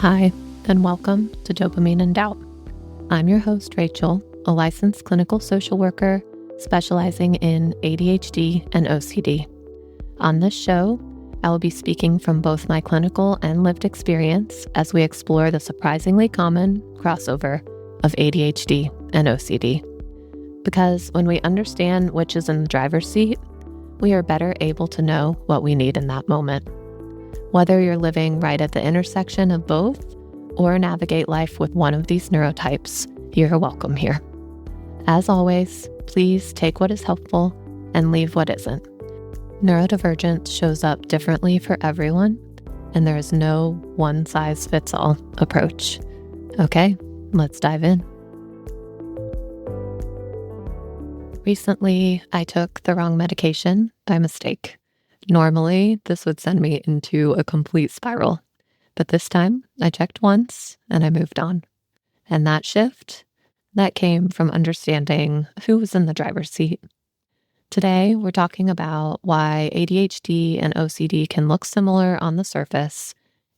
Hi, and welcome to Dopamine Doubt. I'm your host, Rachel, a licensed clinical social worker specializing in ADHD and OCD. On this show, I will be speaking from both my clinical and lived experience as we explore the surprisingly common crossover of ADHD and OCD. Because when we understand which is in the driver's seat, we are better able to know what we need in that moment. Whether you're living right at the intersection of both or navigate life with one of these neurotypes, you're welcome here. As always, please take what is helpful and leave what isn't. Neurodivergence shows up differently for everyone, and there is no one-size-fits-all approach. Okay, let's dive in. Recently, I took the wrong medication by mistake. Normally, this would send me into a complete spiral, but this time I checked once and I moved on. And that shift, that came from understanding who was in the driver's seat. Today, we're talking about why ADHD and OCD can look similar on the surface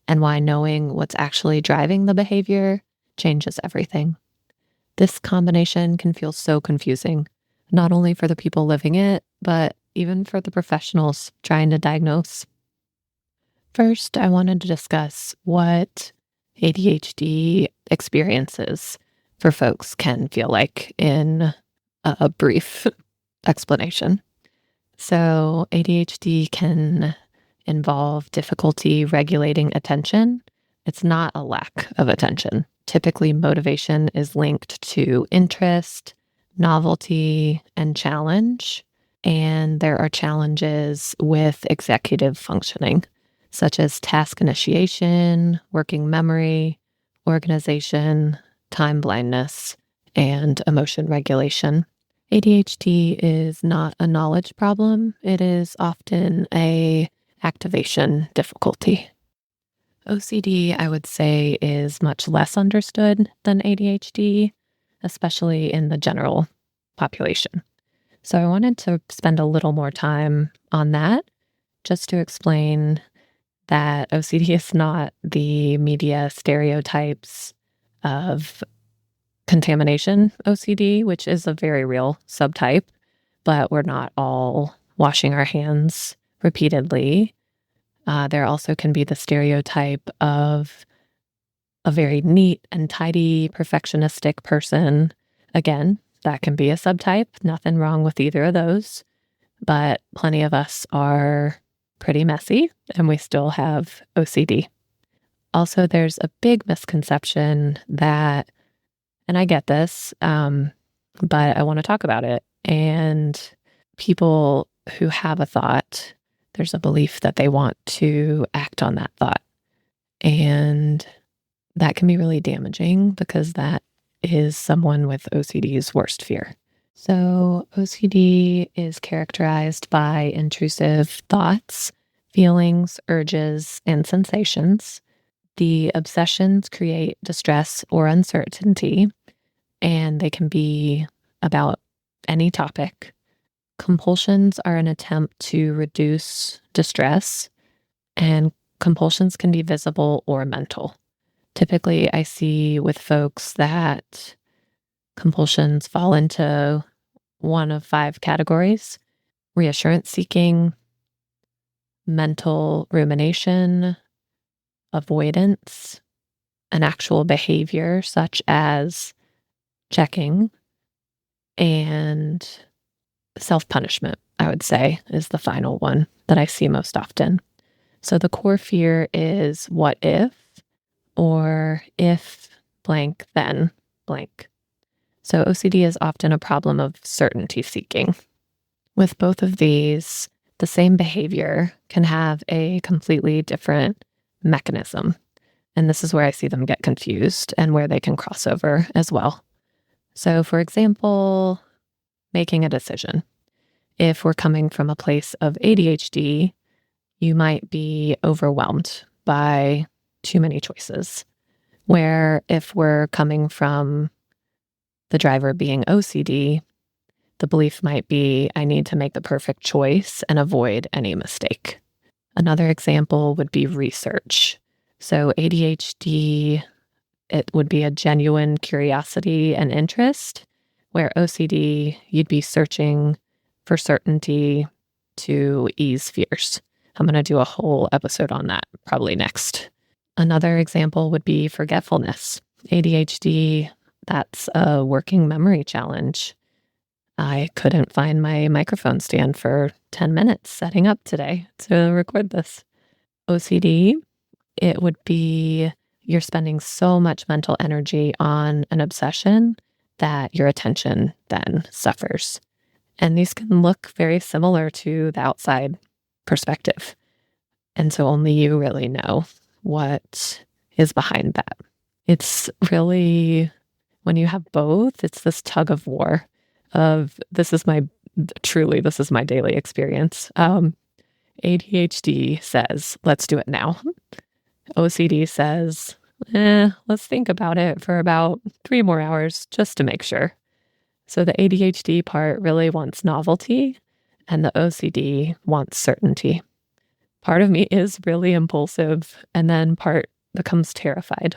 and why knowing what's actually driving the behavior changes everything. This combination can feel so confusing, not only for the people living it, but even for the professionals trying to diagnose. First, I wanted to discuss what ADHD experiences for folks can feel like in a brief explanation. So ADHD can involve difficulty regulating attention. It's not a lack of attention. Typically, motivation is linked to interest, novelty, and challenge. And there are challenges with executive functioning, such as task initiation, working memory, organization, time blindness, and emotion regulation. ADHD is not a knowledge problem. It is often a activation difficulty. OCD, I would say, is much less understood than ADHD, especially in the general population. So I wanted to spend a little more time on that, just to explain that OCD is not the media stereotypes of contamination OCD, which is a very real subtype, but we're not all washing our hands repeatedly. There also can be the stereotype of a very neat and tidy, perfectionistic person. Again, that can be a subtype. Nothing wrong with either of those. But plenty of us are pretty messy and we still have OCD. Also, there's a big misconception that, and I get this, but I want to talk about it. And people who have a thought, there's a belief that they want to act on that thought. And that can be really damaging because that is someone with OCD's worst fear. So OCD is characterized by intrusive thoughts, feelings, urges, and sensations. The obsessions create distress or uncertainty, and they can be about any topic. Compulsions are an attempt to reduce distress, and compulsions can be visible or mental. Typically, I see with folks that compulsions fall into one of 5 categories: reassurance seeking, mental rumination, avoidance, an actual behavior such as checking, and self-punishment, I would say, is the final one that I see most often. So the core fear is what if, or if blank, then blank. So OCD is often a problem of certainty seeking. With both of these, the same behavior can have a completely different mechanism. And this is where I see them get confused and where they can cross over as well. So for example, making a decision. If we're coming from a place of ADHD, you might be overwhelmed by too many choices. Where if we're coming from the driver being OCD, the belief might be, I need to make the perfect choice and avoid any mistake. Another example would be research. So ADHD, it would be a genuine curiosity and interest, where OCD, you'd be searching for certainty to ease fears. I'm going to do a whole episode on that probably next. Another example would be forgetfulness. ADHD, that's a working memory challenge. I couldn't find my microphone stand for 10 minutes setting up today to record this. OCD, it would be you're spending so much mental energy on an obsession that your attention then suffers. And these can look very similar to the outside perspective. And so only you really know what is behind that. It's really, when you have both, it's this tug of war of this is my daily experience. ADHD says, let's do it now. OCD says, let's think about it for about 3 more hours just to make sure. So the ADHD part really wants novelty and the OCD wants certainty. Part of me is really impulsive and then part becomes terrified.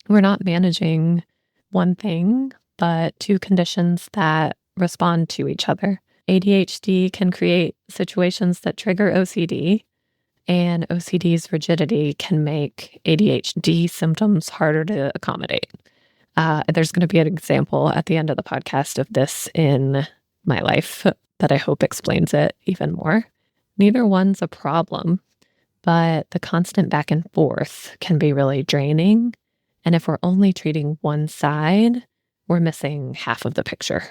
We're not managing one thing, but 2 conditions that respond to each other. ADHD can create situations that trigger OCD, and OCD's rigidity can make ADHD symptoms harder to accommodate. There's going to be an example at the end of the podcast of this in my life that I hope explains it even more. Neither one's a problem, but the constant back and forth can be really draining. And if we're only treating one side, we're missing half of the picture.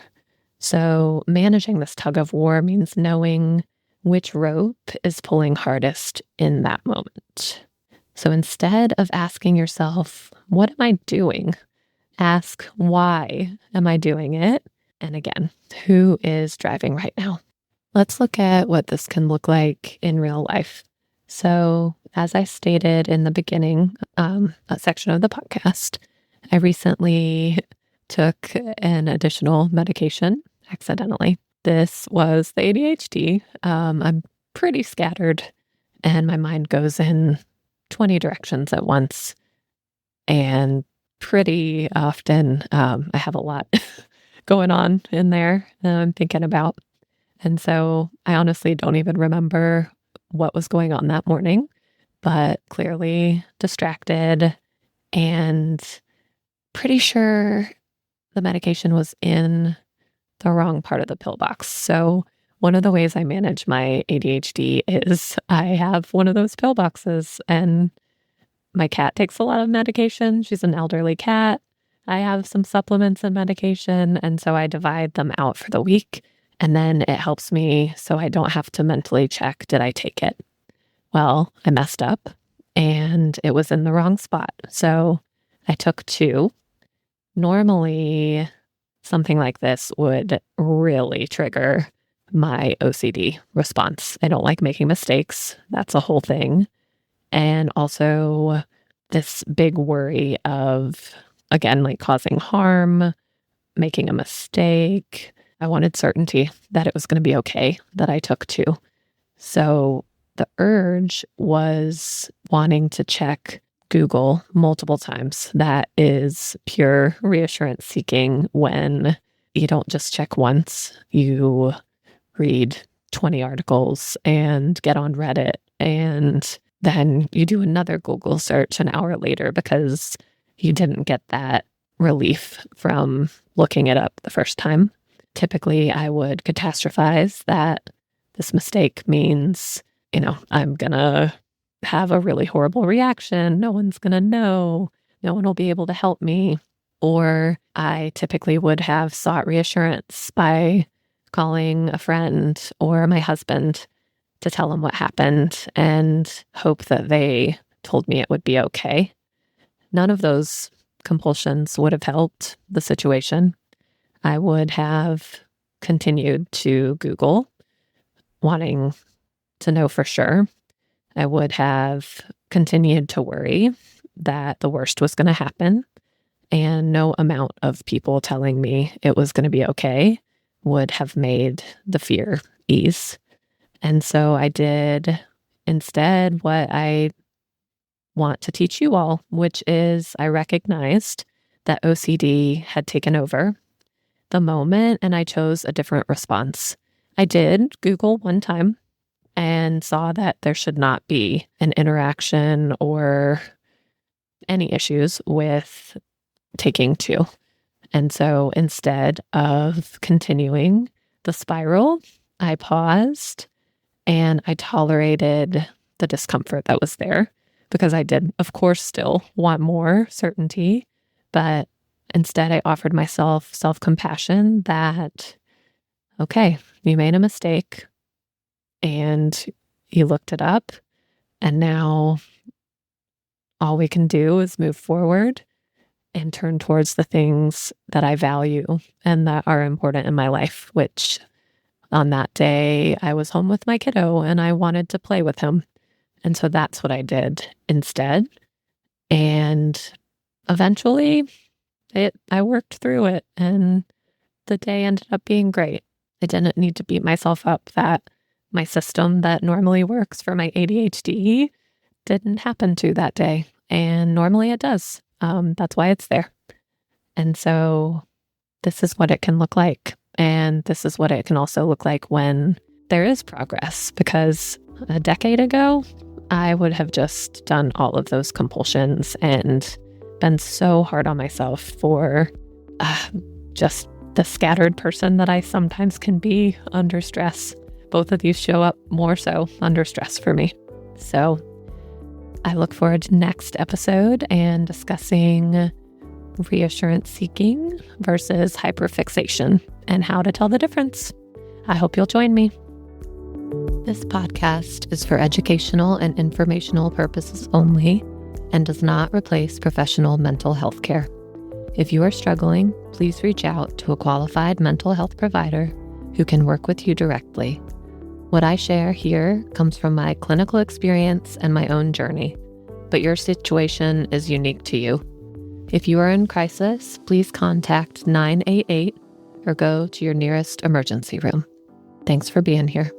So managing this tug of war means knowing which rope is pulling hardest in that moment. So instead of asking yourself, what am I doing? Ask, why am I doing it? And again, who is driving right now? Let's look at what this can look like in real life. So as I stated in the beginning, a section of the podcast, I recently took an additional medication accidentally. This was the ADHD. I'm pretty scattered and my mind goes in 20 directions at once. And pretty often I have a lot going on in there that I'm thinking about. And so I honestly don't even remember what was going on that morning, but clearly distracted and pretty sure the medication was in the wrong part of the pill box. So one of the ways I manage my ADHD is I have one of those pill boxes, and my cat takes a lot of medication. She's an elderly cat. I have some supplements and medication, and so I divide them out for the week, and then it helps me so I don't have to mentally check, did I take it? Well, I messed up and it was in the wrong spot. So I took 2. Normally, something like this would really trigger my OCD response. I don't like making mistakes. That's a whole thing. And also this big worry of, again, like causing harm, making a mistake. I wanted certainty that it was going to be okay that I took 2. So the urge was wanting to check Google multiple times. That is pure reassurance seeking when you don't just check once, you read 20 articles and get on Reddit, and then you do another Google search an hour later because you didn't get that relief from looking it up the first time. Typically, I would catastrophize that this mistake means, I'm going to have a really horrible reaction. No one's going to know. No one will be able to help me. Or I typically would have sought reassurance by calling a friend or my husband to tell them what happened and hope that they told me it would be okay. None of those compulsions would have helped the situation. I would have continued to Google, wanting to know for sure. I would have continued to worry that the worst was going to happen, and no amount of people telling me it was going to be okay would have made the fear ease. And so I did instead what I want to teach you all, which is I recognized that OCD had taken over the moment and I chose a different response. I did Google one time and saw that there should not be an interaction or any issues with taking two. And so instead of continuing the spiral, I paused and I tolerated the discomfort that was there because I did, of course, still want more certainty. But instead, I offered myself self-compassion that, okay, you made a mistake and you looked it up. And now all we can do is move forward and turn towards the things that I value and that are important in my life, which on that day, I was home with my kiddo and I wanted to play with him. And so that's what I did instead. And eventually, I worked through it and the day ended up being great. I didn't need to beat myself up that my system that normally works for my ADHD didn't happen to that day. And normally it does. That's why it's there. And so this is what it can look like. And this is what it can also look like when there is progress. Because a decade ago, I would have just done all of those compulsions and been so hard on myself for just the scattered person that I sometimes can be under stress. Both of these show up more so under stress for me. So I look forward to next episode and discussing reassurance seeking versus hyperfixation and how to tell the difference. I hope you'll join me. This podcast is for educational and informational purposes only and does not replace professional mental health care. If you are struggling, please reach out to a qualified mental health provider who can work with you directly. What I share here comes from my clinical experience and my own journey, but your situation is unique to you. If you are in crisis, please contact 988 or go to your nearest emergency room. Thanks for being here.